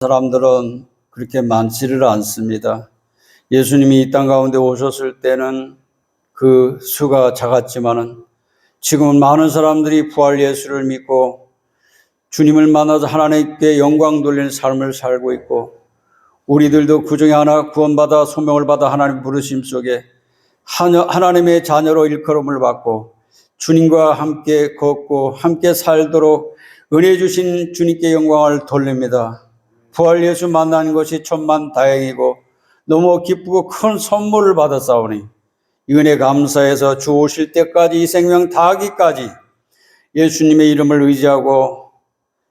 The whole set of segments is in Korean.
사람들은 그렇게 많지를 않습니다. 예수님이 이 땅 가운데 오셨을 때는 그 수가 작았지만은 지금은 많은 사람들이 부활 예수를 믿고 주님을 만나서 하나님께 영광 돌리는 삶을 살고 있고, 우리들도 그 중에 하나 구원받아 소명을 받아 하나님 부르심 속에 하나님의 자녀로 일컬음을 받고 주님과 함께 걷고 함께 살도록 은혜 주신 주님께 영광을 돌립니다. 부활 예수 만난 것이 천만 다행이고 너무 기쁘고 큰 선물을 받았사오니 이 은혜 감사해서 주 오실 때까지 이 생명 다하기까지 예수님의 이름을 의지하고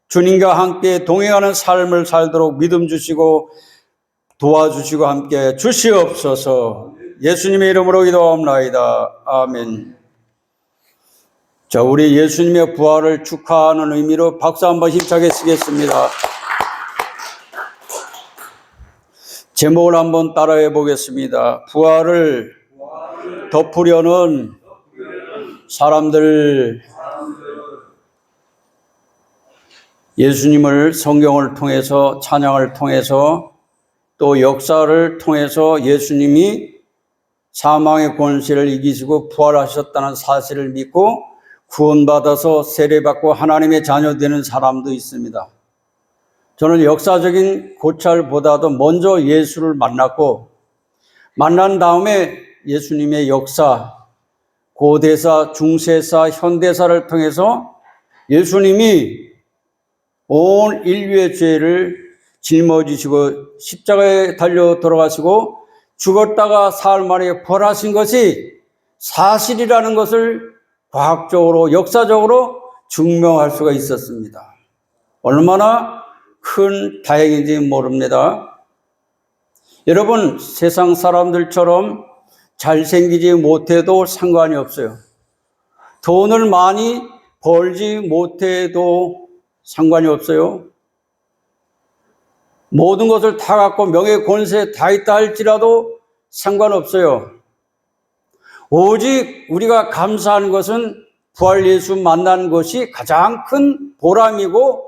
주님과 함께 동행하는 삶을 살도록 믿음 주시고 도와주시고 함께 주시옵소서. 예수님의 이름으로 기도합나이다. 아멘. 자, 우리 예수님의 부활을 축하하는 의미로 박수 한번 힘차게 치겠습니다. 제목을 한번 따라해 보겠습니다. 부활을 덮으려는 사람들. 예수님을 성경을 통해서, 찬양을 통해서, 또 역사를 통해서 예수님이 사망의 권세를 이기시고 부활하셨다는 사실을 믿고 구원받아서 세례받고 하나님의 자녀 되는 사람도 있습니다. 저는 역사적인 고찰보다도 먼저 예수를 만났고, 만난 다음에 예수님의 역사, 고대사, 중세사, 현대사를 통해서 예수님이 온 인류의 죄를 짊어지시고 십자가에 달려 돌아가시고 죽었다가 사흘 만에 부활하신 것이 사실이라는 것을 과학적으로, 역사적으로 증명할 수가 있었습니다. 얼마나 큰 다행인지 모릅니다. 여러분, 세상 사람들처럼 잘생기지 못해도 상관이 없어요. 돈을 많이 벌지 못해도 상관이 없어요. 모든 것을 다 갖고 명예 권세 다 있다 할지라도 상관없어요. 오직 우리가 감사하는 것은 부활 예수 만난 것이 가장 큰 보람이고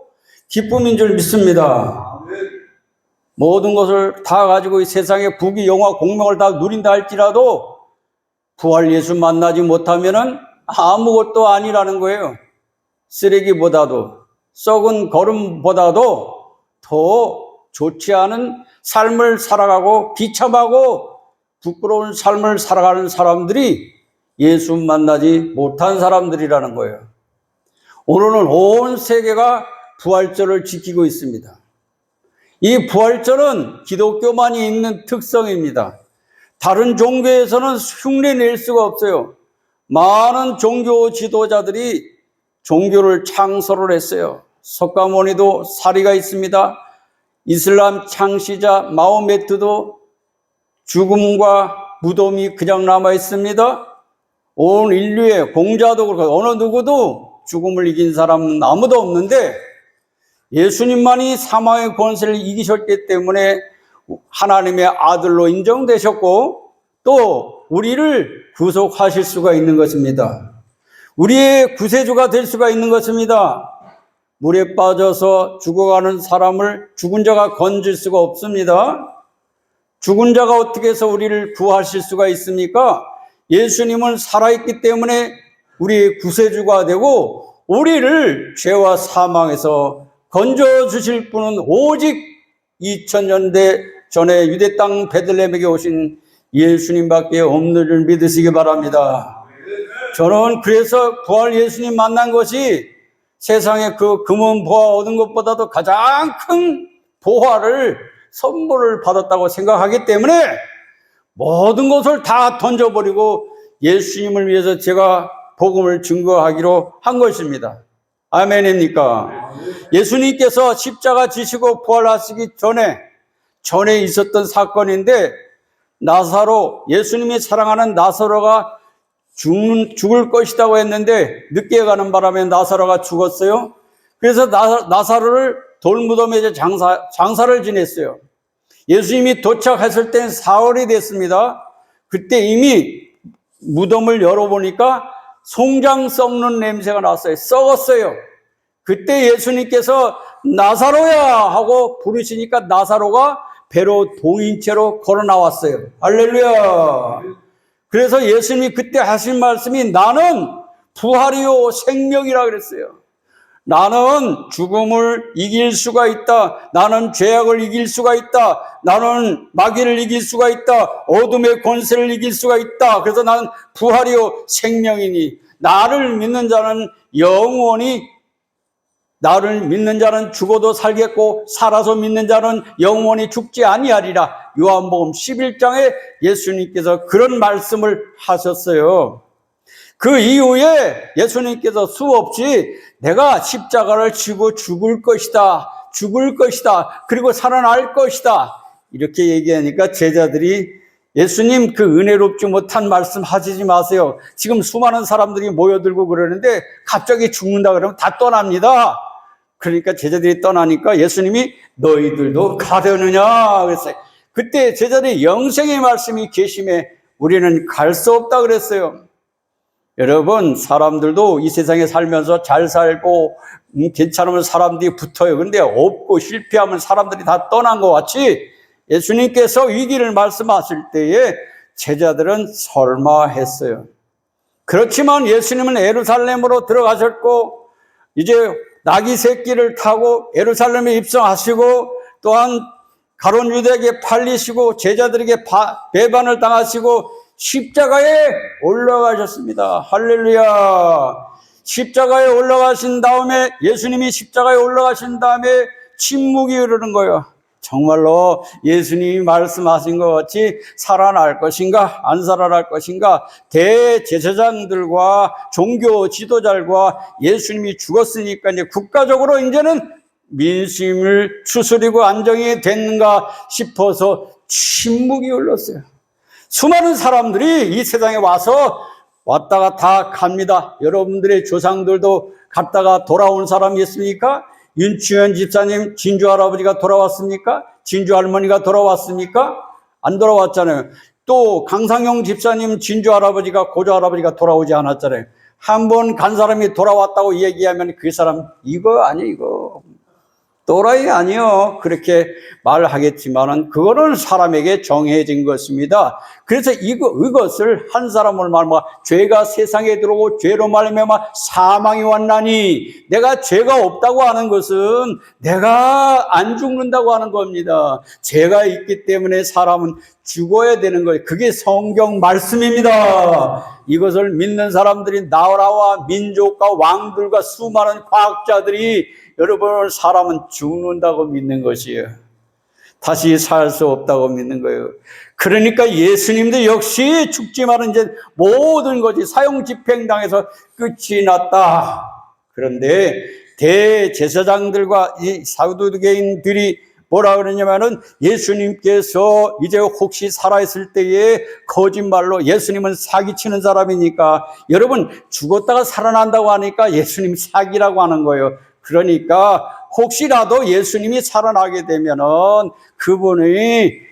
기쁨인 줄 믿습니다. 모든 것을 다 가지고 이 세상의 부귀, 영화, 공명을 다 누린다 할지라도 부활 예수 만나지 못하면은 아무것도 아니라는 거예요. 쓰레기보다도, 썩은 거름보다도 더 좋지 않은 삶을 살아가고 비참하고 부끄러운 삶을 살아가는 사람들이 예수 만나지 못한 사람들이라는 거예요. 오늘은 온 세계가 부활절을 지키고 있습니다. 이 부활절은 기독교만이 있는 특성입니다. 다른 종교에서는 흉내낼 수가 없어요. 많은 종교 지도자들이 종교를 창설을 했어요. 석가모니도 사리가 있습니다. 이슬람 창시자 마호메트도 죽음과 무덤이 그냥 남아 있습니다. 온 인류의 공자도 그렇고 어느 누구도 죽음을 이긴 사람은 아무도 없는데 예수님만이 사망의 권세를 이기셨기 때문에 하나님의 아들로 인정되셨고 또 우리를 구속하실 수가 있는 것입니다. 우리의 구세주가 될 수가 있는 것입니다. 물에 빠져서 죽어가는 사람을 죽은 자가 건질 수가 없습니다. 죽은 자가 어떻게 해서 우리를 구하실 수가 있습니까? 예수님은 살아있기 때문에 우리의 구세주가 되고 우리를 죄와 사망에서 건져주실 분은 오직 2000년대 전에 유대 땅 베들레헴에 오신 예수님밖에 없는 줄 믿으시기 바랍니다. 저는 그래서 부활 예수님 만난 것이 세상에 그 금은 보화 얻은 것보다도 가장 큰 보화를, 선물을 받았다고 생각하기 때문에 모든 것을 다 던져버리고 예수님을 위해서 제가 복음을 증거하기로 한 것입니다. 아멘입니까? 예수님께서 십자가 지시고 부활하시기 전에 있었던 사건인데, 나사로, 예수님이 사랑하는 나사로가 죽을 것이라고 했는데 늦게 가는 바람에 나사로가 죽었어요. 그래서 나사로를 돌무덤에 장사를 지냈어요. 예수님이 도착했을 때는 사흘이 됐습니다. 그때 이미 무덤을 열어보니까 송장 썩는 냄새가 났어요. 썩었어요. 그때 예수님께서 나사로야 하고 부르시니까 나사로가 배로 동인 채로 걸어 나왔어요. 할렐루야. 그래서 예수님이 그때 하신 말씀이 나는 부활이요 생명이라 그랬어요. 나는 죽음을 이길 수가 있다. 나는 죄악을 이길 수가 있다. 나는 마귀를 이길 수가 있다. 어둠의 권세를 이길 수가 있다. 그래서 나는 부활이요 생명이니 나를 믿는 자는 영원히 나를 믿는 자는 죽어도 살겠고 살아서 믿는 자는 영원히 죽지 아니하리라. 요한복음 11장에 예수님께서 그런 말씀을 하셨어요. 그 이후에 예수님께서 수없이 내가 십자가를 지고 죽을 것이다. 그리고 살아날 것이다. 이렇게 얘기하니까 제자들이 예수님 그 은혜롭지 못한 말씀 하시지 마세요. 지금 수많은 사람들이 모여들고 그러는데 갑자기 죽는다 그러면 다 떠납니다. 그러니까 제자들이 떠나니까 예수님이 너희들도 가려느냐 그랬어요. 그때 제자들이 영생의 말씀이 계심에 우리는 갈 수 없다 그랬어요. 여러분, 사람들도 이 세상에 살면서 잘 살고 괜찮으면 사람들이 붙어요. 그런데 없고 실패하면 사람들이 다 떠난 것 같이 예수님께서 위기를 말씀하실 때에 제자들은 설마 했어요. 그렇지만 예수님은 예루살렘으로 들어가셨고 이제 나귀 새끼를 타고 예루살렘에 입성하시고 또한 가룟 유다에게 팔리시고 제자들에게 배반을 당하시고 십자가에 올라가셨습니다. 할렐루야. 십자가에 올라가신 다음에 예수님이 십자가에 올라가신 다음에 침묵이 흐르는 거예요. 정말로 예수님이 말씀하신 것 같이 살아날 것인가 안 살아날 것인가 대제사장들과 종교 지도자들과 예수님이 죽었으니까 이제 국가적으로 이제는 민심을 추스리고 안정이 됐는가 싶어서 침묵이 흘렀어요. 수많은 사람들이 이 세상에 왔다가 다 갑니다. 여러분들의 조상들도 갔다가 돌아온 사람이 있습니까? 윤치현 집사님 진주 할아버지가 돌아왔습니까? 진주 할머니가 돌아왔습니까? 안 돌아왔잖아요. 또 강상용 집사님 진주 할아버지가 고조 할아버지가 돌아오지 않았잖아요. 한 번 간 사람이 돌아왔다고 얘기하면 그 사람 이거 아니에요 이거. 또라이 아니요. 그렇게 말하겠지만은 그거는 사람에게 정해진 것입니다. 그래서 이것을 한 사람을 말하면 죄가 세상에 들어오고 죄로 말미암아 사망이 왔나니 내가 죄가 없다고 하는 것은 내가 안 죽는다고 하는 겁니다. 죄가 있기 때문에 사람은 죽어야 되는 거예요. 그게 성경 말씀입니다. 이것을 믿는 사람들이 나라와 민족과 왕들과 수많은 과학자들이 여러분 사람은 죽는다고 믿는 것이에요. 다시 살 수 없다고 믿는 거예요. 그러니까 예수님도 역시 죽지만은 이제 모든 것이 사형집행당해서 끝이 났다. 그런데 대제사장들과 이 사두개인들이 뭐라 그러냐면은 예수님께서 이제 혹시 살아있을 때에 거짓말로 예수님은 사기치는 사람이니까 여러분 죽었다가 살아난다고 하니까 예수님 사기라고 하는 거예요. 그러니까 혹시라도 예수님이 살아나게 되면은 그분이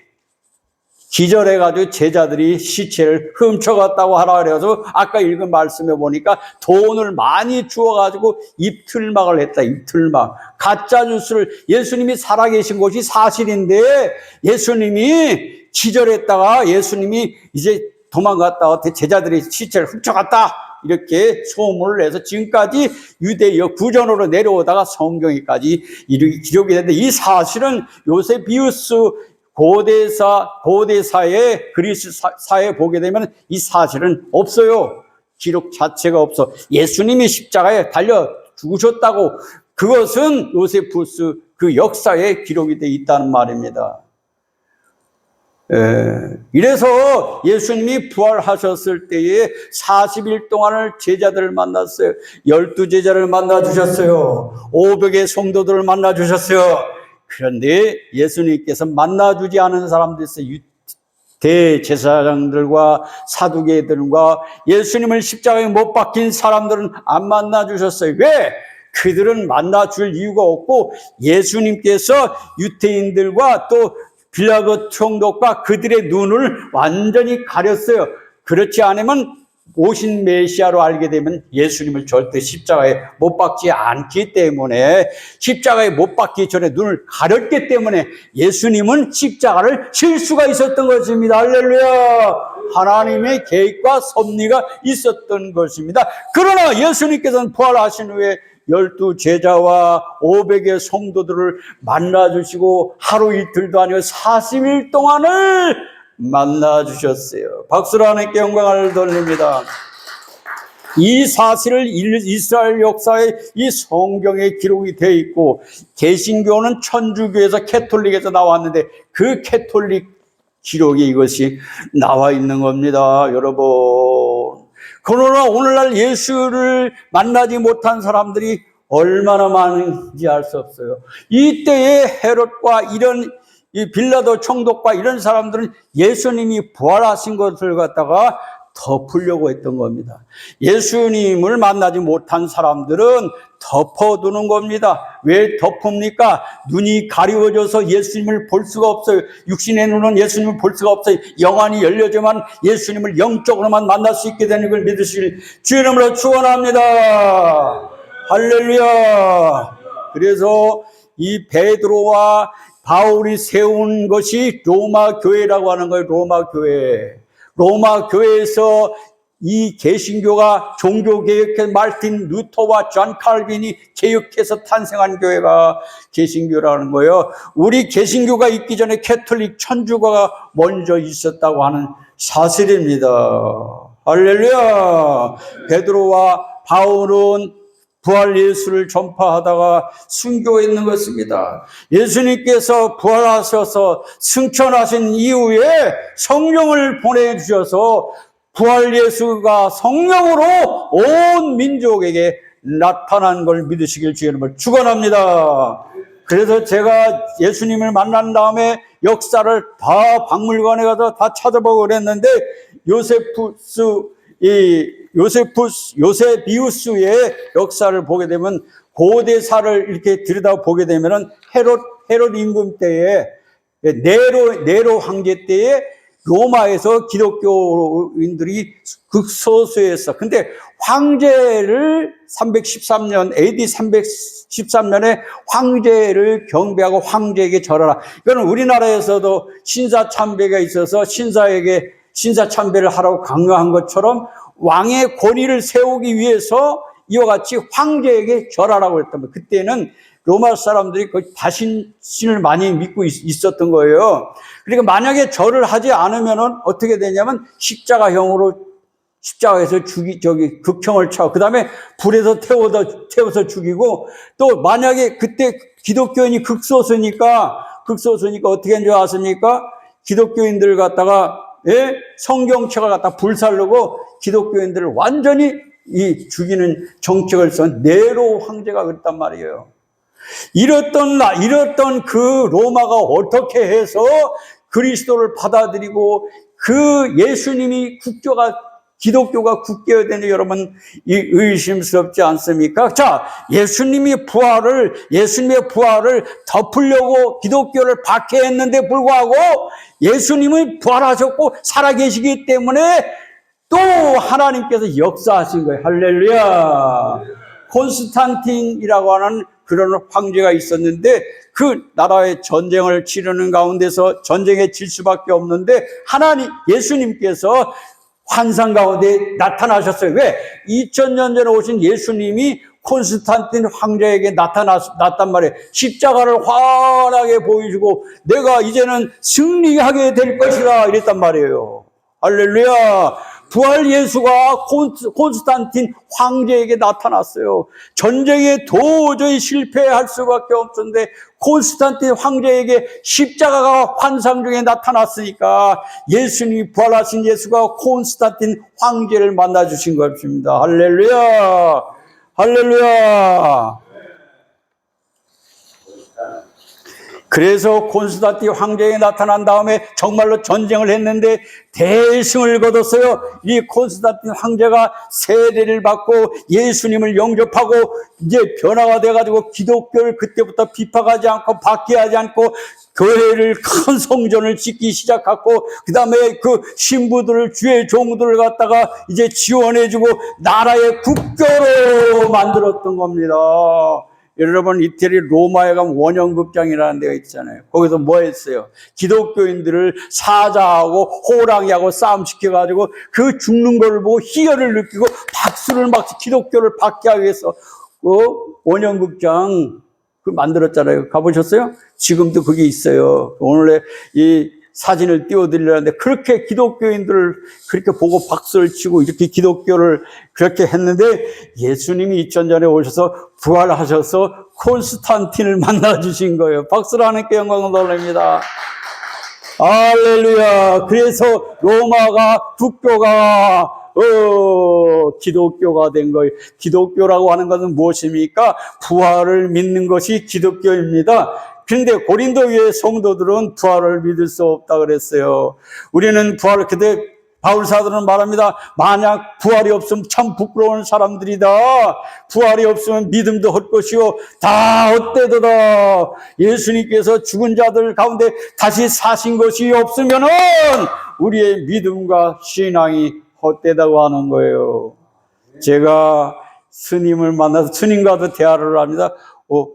기절해가지고 제자들이 시체를 훔쳐갔다고 하라 그래서 아까 읽은 말씀에 보니까 돈을 많이 주어가지고 입틀막을 했다. 입틀막. 가짜 뉴스를 예수님이 살아계신 것이 사실인데 예수님이 기절했다가 예수님이 이제 도망갔다가 제자들이 시체를 훔쳐갔다. 이렇게 소문을 내서 지금까지 유대여 구전으로 내려오다가 성경에까지 이렇게 기록이 됐는데 이 사실은 요세비우스 고대사의 그리스사에 보게 되면 이 사실은 없어요. 기록 자체가 없어. 예수님이 십자가에 달려 죽으셨다고 그것은 요세푸스 그 역사에 기록이 되어 있다는 말입니다. 이래서 예수님이 부활하셨을 때에 40일 동안을 제자들을 만났어요. 12제자를 만나주셨어요. 500의 성도들을 만나주셨어요. 그런데 예수님께서 만나주지 않은 사람들이 있어요. 대제사장들과 사두개들과 예수님을 십자가에 못 박힌 사람들은 안 만나주셨어요. 왜? 그들은 만나줄 이유가 없고 예수님께서 유대인들과 또 빌라도 총독과 그들의 눈을 완전히 가렸어요. 그렇지 않으면 오신 메시아로 알게 되면 예수님을 절대 십자가에 못 박지 않기 때문에, 십자가에 못 박기 전에 눈을 가렸기 때문에 예수님은 십자가를 칠 수가 있었던 것입니다. 할렐루야. 하나님의 계획과 섭리가 있었던 것입니다. 그러나 예수님께서는 부활하신 후에 12제자와 500의 성도들을 만나주시고 하루 이틀도 아니고 40일 동안을 만나주셨어요. 박수로 하나님께 영광을 돌립니다. 이 사실을 이스라엘 역사에 이 성경에 기록이 되어 있고, 개신교는 천주교에서 캐톨릭에서 나왔는데 그 캐톨릭 기록이 이것이 나와 있는 겁니다, 여러분. 그러나 오늘날 예수를 만나지 못한 사람들이 얼마나 많은지 알 수 없어요. 이때의 헤롯과 이런 이 빌라도 총독과 이런 사람들은 예수님이 부활하신 것을 갖다가 덮으려고 했던 겁니다. 예수님을 만나지 못한 사람들은 덮어두는 겁니다. 왜 덮습니까? 눈이 가리워져서 예수님을 볼 수가 없어요. 육신의 눈은 예수님을 볼 수가 없어요. 영안이 열려져만 예수님을 영적으로만 만날 수 있게 되는 걸 믿으실 주의 이름으로 축원합니다. 할렐루야. 그래서 이 베드로와 바울이 세운 것이 로마 교회라고 하는 거예요. 로마 교회. 로마 교회에서 이 개신교가 종교개혁의 마르틴 루터와 존 칼빈이 개혁해서 탄생한 교회가 개신교라는 거예요. 우리 개신교가 있기 전에 캐톨릭 천주교가 먼저 있었다고 하는 사실입니다. 할렐루야. 베드로와 바울은 부활 예수를 전파하다가 순교했는 것입니다. 예수님께서 부활하셔서 승천하신 이후에 성령을 보내주셔서 부활 예수가 성령으로 온 민족에게 나타난 걸 믿으시길 주의 이름으로 축원합니다. 그래서 제가 예수님을 만난 다음에 역사를 다 박물관에 가서 다 찾아보고 그랬는데, 요세비우스의 역사를 보게 되면, 고대사를 이렇게 들여다보게 되면은 헤롯 임금 때에, 네로 황제 때에 로마에서 기독교인들이 극소수했어. 근데 황제를 313년, AD 313년에 황제를 경배하고 황제에게 절하라. 이거는 우리나라에서도 신사참배가 있어서 신사참배를 하라고 강요한 것처럼 왕의 권위를 세우기 위해서 이와 같이 황제에게 절하라고 했단 말이에요. 그때는 로마 사람들이 거의 다신신을 많이 믿고 있었던 거예요. 그러니까 만약에 절을 하지 않으면은 어떻게 되냐면 십자가에서 극형을 쳐. 그 다음에 불에서 태워서 죽이고, 또 만약에 그때 기독교인이 극소수니까 어떻게 한 줄 아십니까? 기독교인들을 갖다가, 성경책을 갖다 불살르고 기독교인들을 완전히 죽이는 정책을 쓴 네로 황제가 그랬단 말이에요. 이랬던 그 로마가 어떻게 해서 그리스도를 받아들이고 그 예수님이 기독교가 국교가 되는, 여러분 의심스럽지 않습니까? 자, 예수님의 부활을 덮으려고 기독교를 박해했는데 불구하고 예수님은 부활하셨고 살아계시기 때문에 또 하나님께서 역사하신 거예요. 할렐루야. 콘스탄틴이라고 하는 그런 황제가 있었는데, 그 나라의 전쟁을 치르는 가운데서 전쟁에 질 수밖에 없는데 예수님께서 환상 가운데 나타나셨어요. 왜? 2000년 전에 오신 예수님이 콘스탄틴 황제에게 나타났단 말이에요. 십자가를 환하게 보여주고 내가 이제는 승리하게 될 것이다 이랬단 말이에요. 할렐루야. 부활 예수가 콘스탄틴 황제에게 나타났어요. 전쟁에 도저히 실패할 수밖에 없었는데 콘스탄틴 황제에게 십자가가 환상 중에 나타났으니까 예수님이 부활하신 예수가 콘스탄틴 황제를 만나주신 것입니다. 할렐루야. 할렐루야. 그래서 콘스탄틴 황제가 나타난 다음에 정말로 전쟁을 했는데 대승을 거뒀어요. 이 콘스탄틴 황제가 세례를 받고 예수님을 영접하고 이제 변화가 돼가지고 기독교를 그때부터 비판하지 않고 박해하지 않고 교회를 큰 성전을 짓기 시작하고 그 다음에 그 신부들을 주의 종들을 갖다가 이제 지원해주고 나라의 국교로 만들었던 겁니다. 여러분 이태리 로마에 가면 원형극장이라는 데가 있잖아요. 거기서 뭐 했어요? 기독교인들을 사자하고 호랑이하고 싸움시켜가지고 그 죽는 걸 보고 희열을 느끼고 박수를 막 기독교를 박해하기 위해서 그 원형극장 그 만들었잖아요. 가보셨어요? 지금도 그게 있어요. 오늘 이 사진을 띄워드리려는데 그렇게 기독교인들을 그렇게 보고 박수를 치고 이렇게 기독교를 그렇게 했는데 예수님이 2000년 전에 오셔서 부활하셔서 콘스탄틴을 만나주신 거예요. 박수로 하나님께 영광을 돌립니다. 할렐루야. 그래서 로마가 국교가 기독교가 된 거예요. 기독교라고 하는 것은 무엇입니까? 부활을 믿는 것이 기독교입니다. 그런데 고린도 교회 성도들은 부활을 믿을 수 없다 그랬어요. 우리는 부활을, 그때 바울 사도는 말합니다. 만약 부활이 없으면 참 부끄러운 사람들이다. 부활이 없으면 믿음도 헛것이요 다 헛되도다. 예수님께서 죽은 자들 가운데 다시 사신 것이 없으면은 우리의 믿음과 신앙이 헛되다고 하는 거예요. 제가 스님을 만나서 스님과도 대화를 합니다.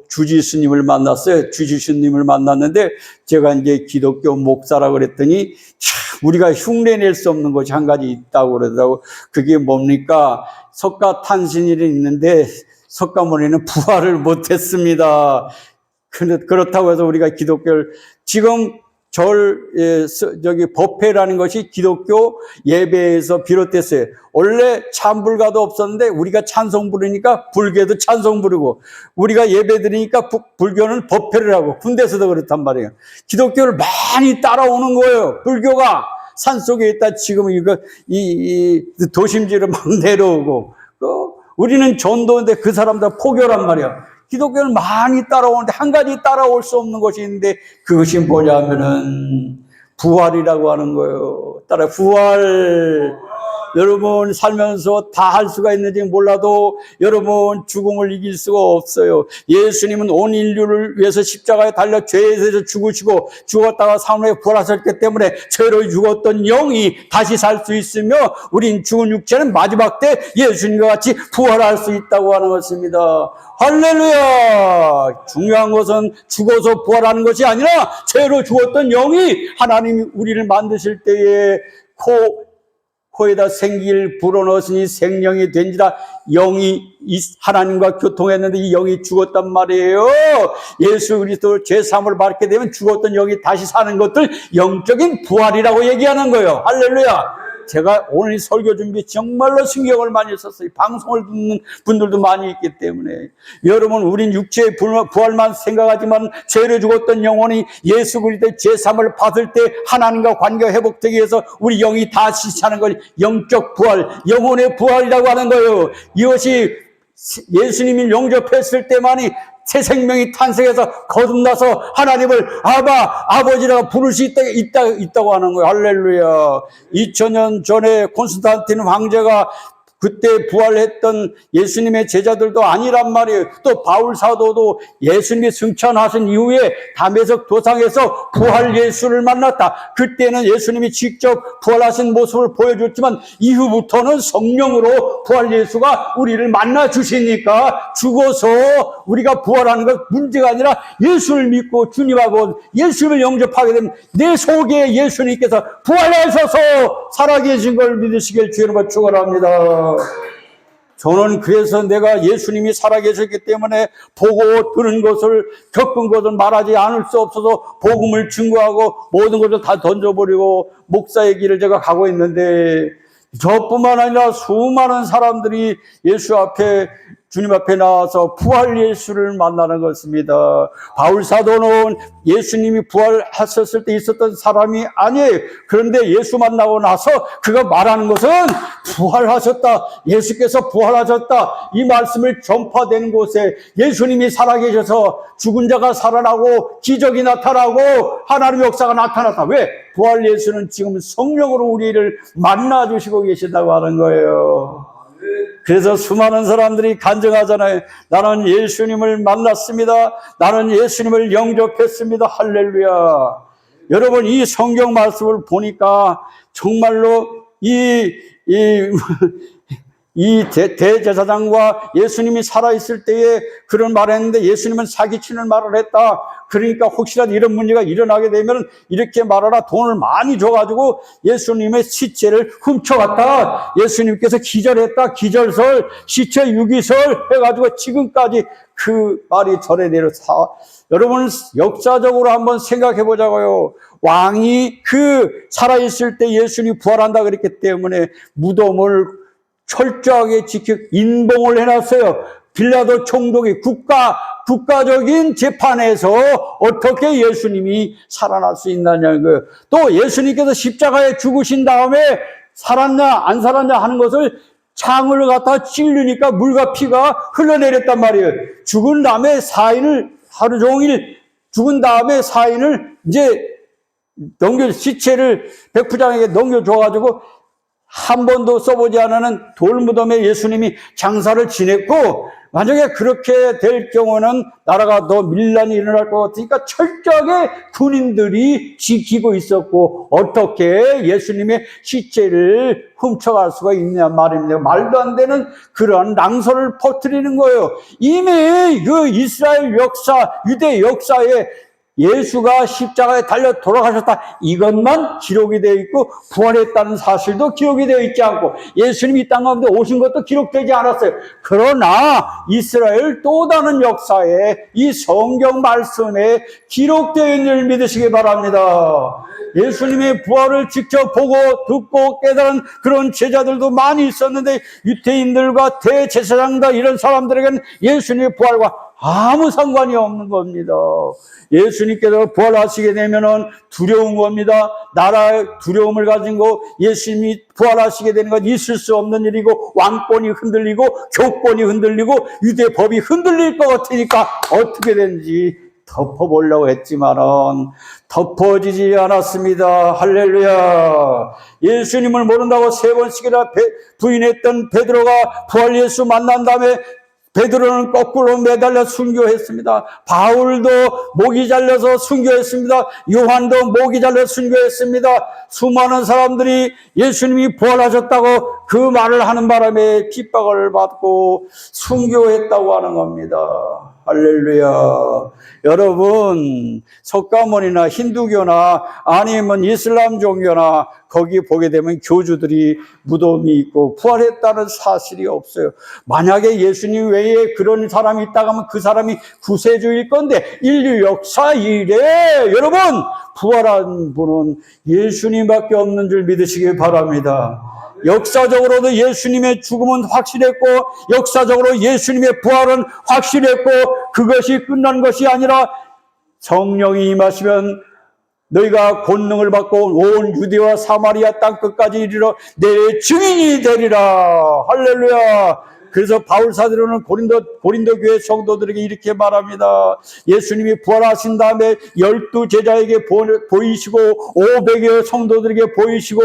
주지 스님을 만났어요. 주지 스님을 만났는데 제가 이제 기독교 목사라고 그랬더니 우리가 흉내낼 수 없는 것이 한 가지 있다고 그러더라고. 그게 뭡니까? 석가탄신일이 있는데 석가모니는 부활을 못했습니다. 그렇다고 해서 우리가 기독교를 지금 법회라는 것이 기독교 예배에서 비롯됐어요. 원래 찬불가도 없었는데 우리가 찬송 부르니까 불교도 찬송 부르고 우리가 예배 드리니까 불교는 법회를 하고 군대에서도 그렇단 말이에요. 기독교를 많이 따라오는 거예요. 불교가 산속에 있다 지금 이 도심지를 막 내려오고 우리는 전도인데 그 사람들 포교란 말이야. 기독교를 많이 따라오는데 한 가지 따라올 수 없는 것이 있는데 그것이 뭐냐면은 부활이라고 하는 거예요. 부활. 여러분 살면서 다 할 수가 있는지 몰라도 여러분 죽음을 이길 수가 없어요. 예수님은 온 인류를 위해서 십자가에 달려 죄에 대해서 죽으시고 죽었다가 3일 후에 부활하셨기 때문에 죄로 죽었던 영이 다시 살 수 있으며 우린 죽은 육체는 마지막 때 예수님과 같이 부활할 수 있다고 하는 것입니다. 할렐루야. 중요한 것은 죽어서 부활하는 것이 아니라 죄로 죽었던 영이 하나님이 우리를 만드실 때에 코에다 생기를 불어넣으시니 생명이 된지라. 영이 하나님과 교통했는데 이 영이 죽었단 말이에요. 예수 그리스도 제3을 받게 되면 죽었던 영이 다시 사는 것들 영적인 부활이라고 얘기하는 거예요. 할렐루야. 제가 오늘 설교 준비 정말로 신경을 많이 썼어요. 방송을 듣는 분들도 많이 있기 때문에. 여러분 우린 육체의 부활만 생각하지만 죄로 죽었던 영혼이 예수 그리스도의 제3을 받을 때 하나님과 관계가 회복되기 위해서 우리 영이 다시 사는 걸 영적 부활, 영혼의 부활이라고 하는 거예요. 이것이 예수님이 영접했을 때만이 새 생명이 탄생해서 거듭나서 하나님을 아버지라고 부를 수 있다고 하는 거예요. 할렐루야. 2000년 전에 콘스탄틴 황제가 그때 부활했던 예수님의 제자들도 아니란 말이에요. 또 바울 사도도 예수님이 승천하신 이후에 담에색 도상에서 부활 예수를 만났다. 그때는 예수님이 직접 부활하신 모습을 보여줬지만 이후부터는 성령으로 부활 예수가 우리를 만나 주시니까 죽어서 우리가 부활하는 것 문제가 아니라 예수를 믿고 주님하고 예수를 영접하게 되면 내 속에 예수님께서 부활하셔서 살아계신 걸 믿으시길 주님으로 축원합니다. 저는 그래서 내가 예수님이 살아계셨기 때문에 보고 들은 것을 겪은 것을 말하지 않을 수 없어서 복음을 증거하고 모든 것을 다 던져버리고 목사의 길을 제가 가고 있는데 저뿐만 아니라 수많은 사람들이 예수 앞에 주님 앞에 나와서 부활 예수를 만나는 것입니다. 바울 사도는 예수님이 부활하셨을 때 있었던 사람이 아니에요. 그런데 예수 만나고 나서 그가 말하는 것은 부활하셨다, 예수께서 부활하셨다, 이 말씀을 전파되는 곳에 예수님이 살아계셔서 죽은 자가 살아나고 기적이 나타나고 하나님의 역사가 나타났다. 왜? 부활 예수는 지금 성령으로 우리를 만나주시고 계신다고 하는 거예요. 그래서 수많은 사람들이 간증하잖아요. 나는 예수님을 만났습니다. 나는 예수님을 영접했습니다. 할렐루야. 여러분, 이 성경 말씀을 보니까 정말로 이 대제사장과 예수님이 살아있을 때에 그런 말을 했는데 예수님은 사기치는 말을 했다. 그러니까 혹시라도 이런 문제가 일어나게 되면 이렇게 말하라, 돈을 많이 줘가지고 예수님의 시체를 훔쳐갔다. 예수님께서 기절했다. 기절설, 시체 유기설 해가지고 지금까지 그 말이 절에 내려서 여러분 역사적으로 한번 생각해 보자고요. 왕이 그 살아있을 때 예수님이 부활한다 그랬기 때문에 무덤을 철저하게 지켜 인봉을 해놨어요. 빌라도 총독이 국가적인 재판에서 어떻게 예수님이 살아날 수 있느냐는 거예요. 또 예수님께서 십자가에 죽으신 다음에 살았냐 안 살았냐 하는 것을 창을 갖다 찔르니까 물과 피가 흘러내렸단 말이에요. 죽은 다음에 사인을 하루 종일 죽은 다음에 사인을 이제 시체를 백부장에게 넘겨줘가지고 한 번도 써보지 않은 돌무덤에 예수님이 장사를 지냈고, 만약에 그렇게 될 경우는 나라가 더 밀란이 일어날 것 같으니까 철저하게 군인들이 지키고 있었고, 어떻게 예수님의 시체를 훔쳐갈 수가 있냐 말입니다. 말도 안 되는 그런 낭설을 퍼뜨리는 거예요. 이미 그 이스라엘 역사, 유대 역사에 예수가 십자가에 달려 돌아가셨다, 이것만 기록이 되어 있고 부활했다는 사실도 기록이 되어 있지 않고 예수님이 이 땅 가운데 오신 것도 기록되지 않았어요. 그러나 이스라엘 또 다른 역사에 이 성경 말씀에 기록되어 있는 줄 믿으시기 바랍니다. 예수님의 부활을 직접 보고 듣고 깨달은 그런 제자들도 많이 있었는데 유대인들과 대제사장과 이런 사람들에게는 예수님의 부활과 아무 상관이 없는 겁니다. 예수님께서 부활하시게 되면은 두려운 겁니다. 나라의 두려움을 가지고 예수님이 부활하시게 되는 건 있을 수 없는 일이고, 왕권이 흔들리고 교권이 흔들리고 유대법이 흔들릴 것 같으니까 어떻게든지 덮어보려고 했지만은 덮어지지 않았습니다. 할렐루야. 예수님을 모른다고 3번씩이나 부인했던 베드로가 부활 예수 만난 다음에 베드로는 거꾸로 매달려 순교했습니다. 바울도 목이 잘려서 순교했습니다. 요한도 목이 잘려 순교했습니다. 수많은 사람들이 예수님이 부활하셨다고 그 말을 하는 바람에 핍박을 받고 순교했다고 하는 겁니다. 할렐루야. 여러분, 석가모니나 힌두교나 아니면 이슬람 종교나 거기 보게 되면 교주들이 무덤이 있고 부활했다는 사실이 없어요. 만약에 예수님 외에 그런 사람이 있다고 하면 그 사람이 구세주일 건데, 인류 역사 이래 여러분 부활한 분은 예수님밖에 없는 줄 믿으시기 바랍니다. 역사적으로도 예수님의 죽음은 확실했고 역사적으로 예수님의 부활은 확실했고, 그것이 끝난 것이 아니라 성령이 임하시면 너희가 권능을 받고 온 유대와 사마리아 땅 끝까지 이르러 내 증인이 되리라. 할렐루야. 그래서 바울 사도는 고린도 교회 성도들에게 이렇게 말합니다. 예수님이 부활하신 다음에 12제자에게 보이시고 500여 성도들에게 보이시고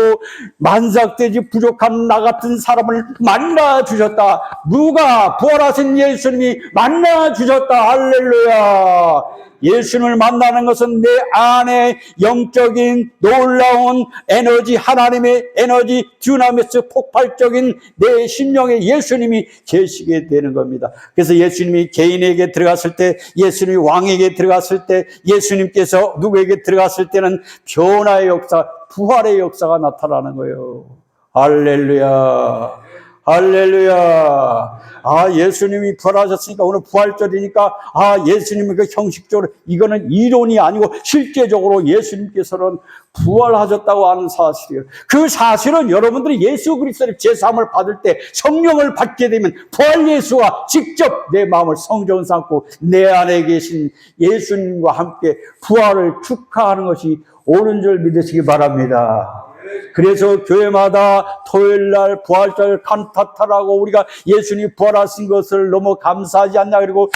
만삭되지 부족한 나 같은 사람을 만나 주셨다. 누가? 부활하신 예수님이 만나 주셨다. 할렐루야. 예수님을 만나는 것은 내 안에 영적인 놀라운 에너지, 하나님의 에너지, 듀나미스 폭발적인 내 심령에 예수님이 계시게 되는 겁니다. 그래서 예수님이 개인에게 들어갔을 때, 예수님이 왕에게 들어갔을 때, 예수님께서 누구에게 들어갔을 때는 변화의 역사, 부활의 역사가 나타나는 거예요. 할렐루야. 할렐루야. 아, 예수님이 부활하셨으니까 오늘 부활절이니까 예수님이 그 형식적으로 이거는 이론이 아니고 실제적으로 예수님께서는 부활하셨다고 하는 사실이에요. 그 사실은 여러분들이 예수 그리스도의 제사함을 받을 때 성령을 받게 되면 부활 예수가 직접 내 마음을 성전 삼고 내 안에 계신 예수님과 함께 부활을 축하하는 것이 옳은 줄 믿으시기 바랍니다. 그래서 교회마다 토요일날 부활절 칸타타라고 우리가 예수님이 부활하신 것을 너무 감사하지 않냐 그리고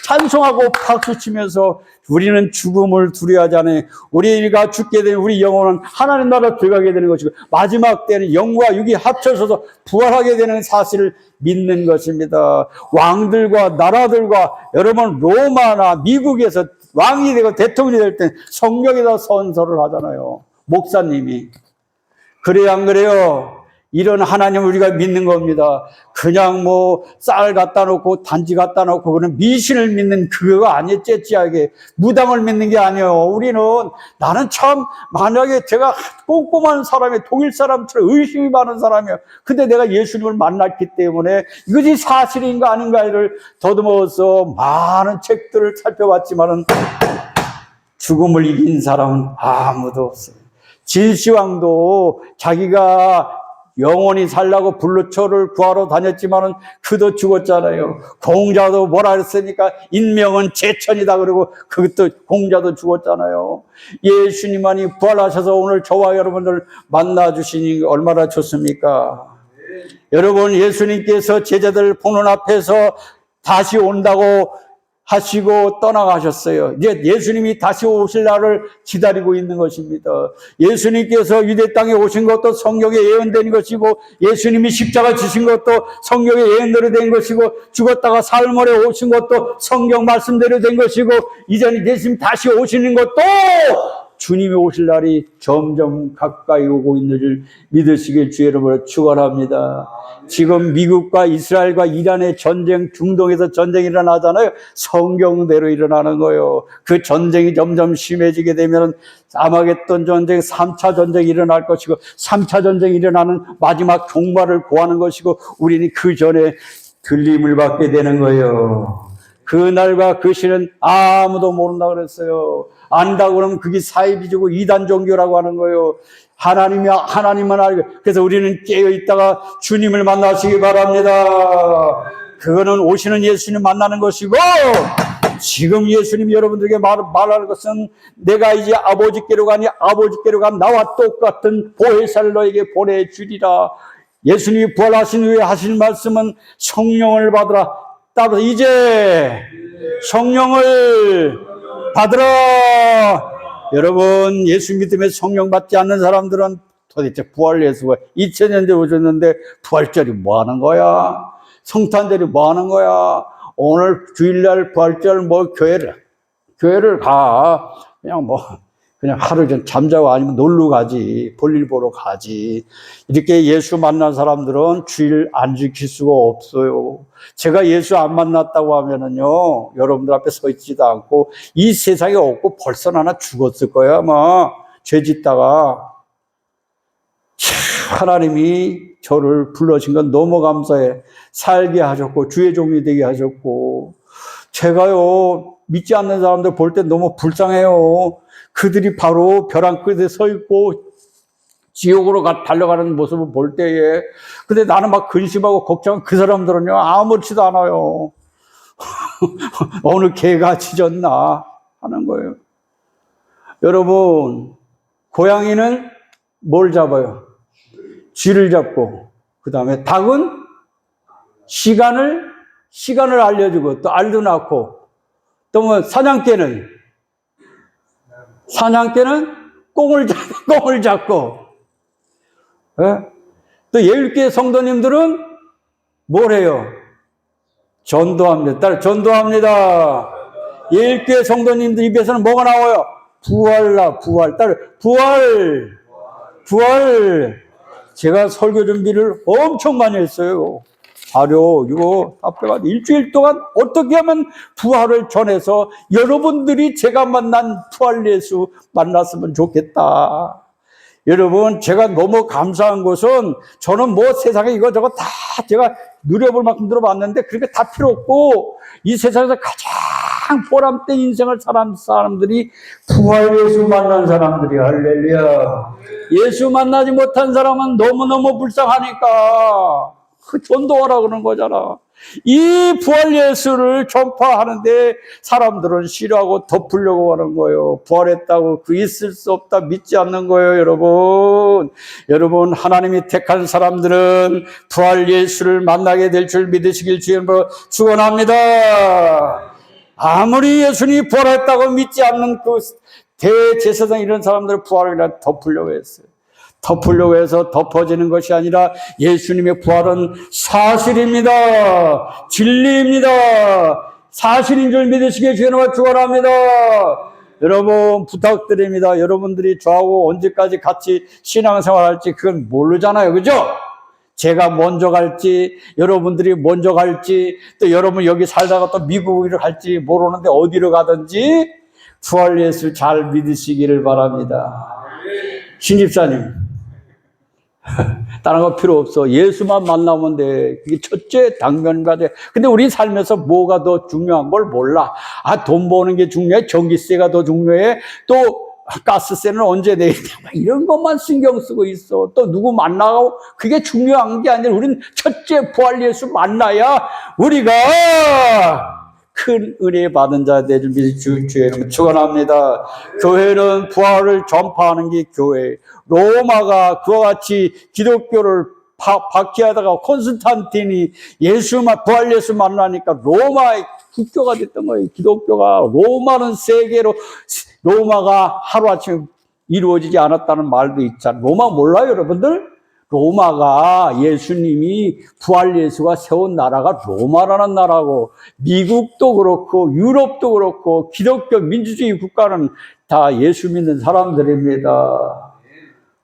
찬송하고 박수치면서 우리는 죽음을 두려워하지 않아요. 우리가 죽게 되면 우리 영혼은 하나님 나라 들어가게 되는 것이고 마지막 때는 영과 육이 합쳐져서 부활하게 되는 사실을 믿는 것입니다. 왕들과 나라들과 여러분 로마나 미국에서 왕이 되고 대통령이 될 때 성경에다 선서를 하잖아요. 목사님이. 그래요, 안 그래요? 이런 하나님을 우리가 믿는 겁니다. 그냥 뭐 쌀 갖다 놓고 단지 갖다 놓고 그런 미신을 믿는 그거가 아니에요. 째째하게 무당을 믿는 게 아니에요. 우리는 나는 참 만약에 제가 꼼꼼한 사람이 독일 사람처럼 의심이 많은 사람이에요. 근데 내가 예수님을 만났기 때문에 이것이 사실인가 아닌가를 더듬어서 많은 책들을 살펴봤지만은 죽음을 이긴 사람은 아무도 없어요. 진시황도 자기가 영원히 살라고 불로초를 구하러 다녔지만은 그도 죽었잖아요. 공자도 뭐라 했으니까 인명은 제천이다 그러고 그것도 공자도 죽었잖아요. 예수님만이 부활하셔서 오늘 저와 여러분들 만나주시니 얼마나 좋습니까? 여러분 예수님께서 제자들 보는 앞에서 다시 온다고 하시고 떠나가셨어요. 이제 예수님이 다시 오실 날을 기다리고 있는 것입니다. 예수님께서 유대 땅에 오신 것도 성경에 예언된 것이고 예수님이 십자가 지신 것도 성경에 예언대로 된 것이고 죽었다가 사흘만에 오신 것도 성경 말씀대로 된 것이고 이제는 예수님 다시 오시는 것도 주님이 오실 날이 점점 가까이 오고 있는 줄 믿으시길 주의 이름으로 축원합니다. 지금 미국과 이스라엘과 이란의 전쟁, 중동에서 전쟁이 일어나잖아요. 성경대로 일어나는 거예요. 그 전쟁이 점점 심해지게 되면 아마겟돈 전쟁, 3차 전쟁이 일어날 것이고 3차 전쟁이 일어나는 마지막 종말을 고하는 것이고 우리는 그 전에 들림을 받게 되는 거예요. 그날과 그 시는 아무도 모른다 그랬어요. 안다고 그러면 그게 사이비주고 이단 종교라고 하는 거예요. 하나님만 알고. 그래서 우리는 깨어있다가 주님을 만나시기 바랍니다. 그거는 오시는 예수님 만나는 것이고 지금 예수님이 여러분들에게 말하는 것은 내가 이제 아버지께로 가니 아버지께로 간 나와 똑같은 보혜사를 너에게 보내주리라. 예수님이 부활하신 후에 하신 말씀은 성령을 받으라. 따로 이제 성령을 받으라. 여러분 예수 믿음에 성령 받지 않는 사람들은 도대체 부활 예수가 2000년 전에 오셨는데 부활절이 뭐 하는 거야? 성탄절이 뭐 하는 거야? 오늘 주일날 부활절 뭐 교회를 가. 그냥 하루 전 잠자고 아니면 놀러 가지. 볼일 보러 가지. 이렇게 예수 만난 사람들은 주일 안 지킬 수가 없어요. 제가 예수 안 만났다고 하면은요, 여러분들 앞에 서 있지도 않고 이 세상에 없고 벌써 하나 죽었을 거야, 아마. 죄 짓다가. 하나님이 저를 불러신 건 너무 감사해. 살게 하셨고, 주의 종이 되게 하셨고. 제가요, 믿지 않는 사람들 볼 때 너무 불쌍해요. 그들이 바로 벼랑 끝에 서 있고 지옥으로 달려가는 모습을 볼 때에 근데 나는 막 근심하고 걱정한 그 사람들은요 아무렇지도 않아요. 어느 개가 짖었나 하는 거예요. 여러분 고양이는 뭘 잡아요? 쥐를 잡고 그 다음에 닭은 시간을 알려주고 또 알도 낳고 또 뭐 사냥개는 꽁을 잡고, 예? 또 예일교회 성도님들은 뭘 해요? 전도합니다. 전도합니다. 예일교회 성도님들 입에서는 뭐가 나와요? 부활. 제가 설교 준비를 엄청 많이 했어요. 자료 이거 답변 일주일 동안 어떻게 하면 부활을 전해서 여러분들이 제가 만난 부활 예수 만났으면 좋겠다. 여러분, 제가 너무 감사한 것은 저는 뭐 세상에 이거저거 다 제가 누려볼 만큼 들어봤는데 그렇게 다 필요 없고 이 세상에서 가장 보람된 인생을 살아온 사람들이 부활 예수 만난 사람들이 할렐루야. 예수 만나지 못한 사람은 너무너무 불쌍하니까 그 전도하라 그러는 거잖아. 이 부활 예수를 전파하는데 사람들은 싫어하고 덮으려고 하는 거예요. 부활했다고 그 있을 수 없다 믿지 않는 거예요, 여러분. 여러분, 하나님이 택한 사람들은 부활 예수를 만나게 될 줄 믿으시길 주님으로 축원합니다. 아무리 예수님이 부활했다고 믿지 않는 그 대제사장 이런 사람들은 부활을 그냥 덮으려고 했어요. 덮으려고 해서 덮어지는 것이 아니라 예수님의 부활은 사실입니다. 진리입니다. 사실인 줄 믿으시기에 주님을 축원합니다. 여러분 부탁드립니다. 여러분들이 저하고 언제까지 같이 신앙생활 할지 그건 모르잖아요. 그죠? 제가 먼저 갈지 여러분들이 먼저 갈지 또 여러분 여기 살다가 또 미국으로 갈지 모르는데 어디로 가든지 부활 예수 잘 믿으시기를 바랍니다. 신집사님 다른 거 필요 없어. 예수만 만나면 돼. 그게 첫째 당면과 돼. 근데 우리 살면서 뭐가 더 중요한 걸 몰라. 아, 돈 버는 게 중요해. 전기세가 더 중요해. 또 가스세는 언제 내야 돼. 이런 것만 신경 쓰고 있어. 또 누구 만나고 그게 중요한 게 아니라 우리는 첫째 부활 예수 만나야 우리가 큰 은혜 받은 자 되줄 믿으시기 주의 축원합니다. 교회는 부활을 전파하는 게 교회. 로마가 그와 같이 기독교를 박해하다가 콘스탄틴이 부활 예수 만나니까 로마의 국교가 됐던 거예요. 기독교가. 로마는 세계로 로마가 하루아침에 이루어지지 않았다는 말도 있잖아요. 로마 몰라요, 여러분들? 로마가 예수님이 부활 예수가 세운 나라가 로마라는 나라고 미국도 그렇고 유럽도 그렇고 기독교 민주주의 국가는 다 예수 믿는 사람들입니다.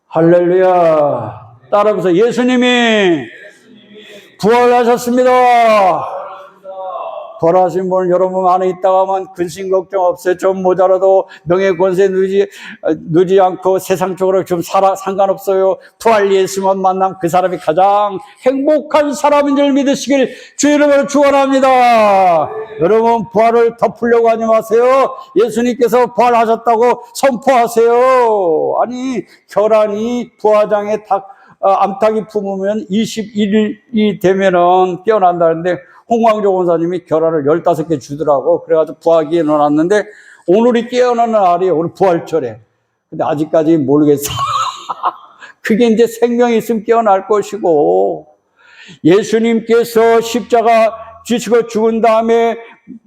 할렐루야. 따라서 예수님이 부활하셨습니다. 부활하신 분 여러분 안에 있다가 하면 근심 걱정 없어요. 좀 모자라도 명예 권세 누지 않고 세상적으로 좀 상관없어요. 부활 예수만 만나면 그 사람이 가장 행복한 사람인 줄 믿으시길 주의 이름으로 축원합니다. 여러분 부활을 덮으려고 하지 마세요. 예수님께서 부활하셨다고 선포하세요. 아니 결혼이 부화장에 암탉이 품으면 21일이 되면은 깨어난다는데 홍광조 원사님이 결혼을 15개 주더라고. 그래가지고 부화기에 넣어놨는데 오늘이 깨어나는 날이에요. 오늘 부활절에. 근데 아직까지 모르겠어. 그게 이제 생명이 있으면 깨어날 것이고 예수님께서 십자가 지시고 죽은 다음에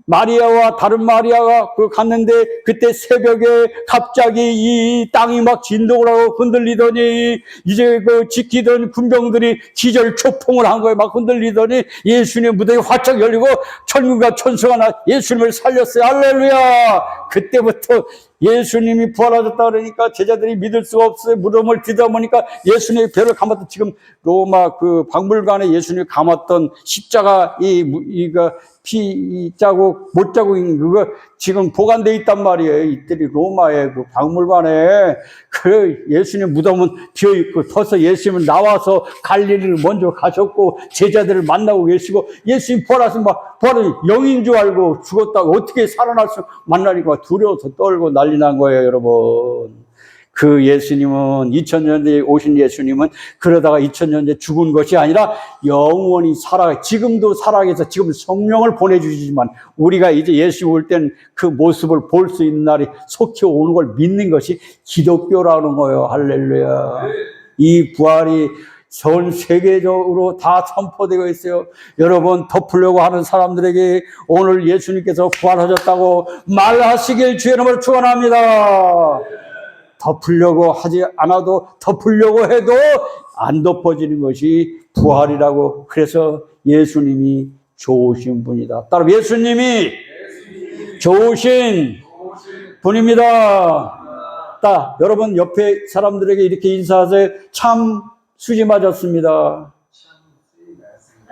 마리아와 다른 마리아가 갔는데 그때 새벽에 갑자기 이 땅이 막 진동을 하고 흔들리더니 이제 그 지키던 군병들이 기절 초풍을 한 거예요. 막 흔들리더니 예수님 무대에 활짝 열리고 천군과 천사가 예수님을 살렸어요. 할렐루야. 그때부터 예수님이 부활하셨다 그러니까 제자들이 믿을 수가 없어요. 무덤을 뒤져보니까 예수님의 배를 감았던 지금 로마 그 박물관에 예수님이 감았던 십자가 이거 피 자국 못 자국인 그거 지금 보관돼 있단 말이에요. 이들이 로마의 그 박물관에 그 예수님 무덤은 비어 있고 벌써 예수님은 나와서 갈릴리를 먼저 가셨고 제자들을 만나고 계시고 예수님 부활하신 부활은 영인 줄 알고 죽었다고 어떻게 살아날 수 만나니까 두려워서 떨고 난리 난 거예요, 여러분. 그 예수님은 2000년 전에 오신 예수님은 그러다가 2000년 전에 죽은 것이 아니라 영원히 지금도 살아계셔서 지금 성령을 보내주시지만 우리가 이제 예수 올 땐 그 모습을 볼 수 있는 날이 속히 오는 걸 믿는 것이 기독교라는 거예요. 할렐루야. 이 부활이 전 세계적으로 다 선포되고 있어요. 여러분 덮으려고 하는 사람들에게 오늘 예수님께서 부활하셨다고 말하시길 주의 이름으로 축원합니다. 덮으려고 하지 않아도 덮으려고 해도 안 덮어지는 것이 부활이라고. 그래서 예수님이 좋으신 분이다. 따라 예수님이 좋으신 분입니다. 여러분 옆에 사람들에게 이렇게 인사하세요. 참 수지 맞았습니다.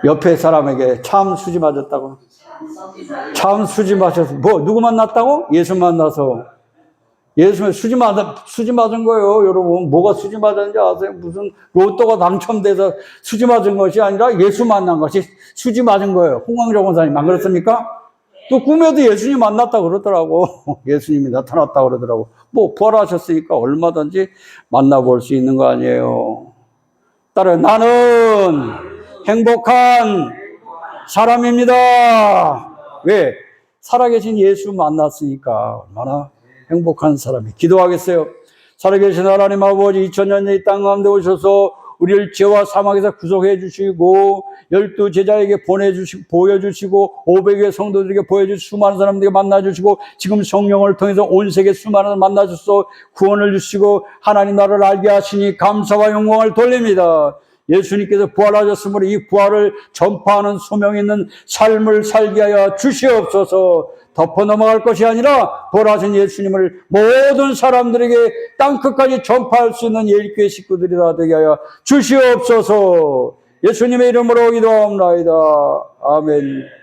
옆에 사람에게 참 수지 맞았다고. 참 수지 맞았어. 누구 만났다고? 예수 만나서. 예수님 수지 맞은 거예요, 여러분. 뭐가 수지 맞았는지 아세요? 무슨 로또가 당첨돼서 수지 맞은 것이 아니라 예수 만난 것이 수지 맞은 거예요. 홍광정 원사님, 안 그렇습니까? 또 꿈에도 예수님 만났다 그러더라고. 예수님이 나타났다 그러더라고. 뭐 부활하셨으니까 얼마든지 만나볼 수 있는 거 아니에요. 따라 나는 행복한 사람입니다. 왜? 살아계신 예수 만났으니까 얼마나 행복한 사람이. 기도하겠어요. 살아계신 하나님 아버지, 2000년째 이 땅 가운데 오셔서 우리를 죄와 사망에서 구속해 주시고 12 제자에게 보여주시고 500의 성도들에게 보여주시고 수많은 사람들에게 만나주시고 지금 성령을 통해서 온 세계 수많은 사람 만나주셔서 구원을 주시고 하나님 나라를 알게 하시니 감사와 영광을 돌립니다. 예수님께서 부활하셨으므로 이 부활을 전파하는 소명 있는 삶을 살게 하여 주시옵소서. 덮어 넘어갈 것이 아니라 부활하신 예수님을 모든 사람들에게 땅끝까지 전파할 수 있는 예일교회 식구들이 다 되게 하여 주시옵소서. 예수님의 이름으로 기도합니다. 아멘.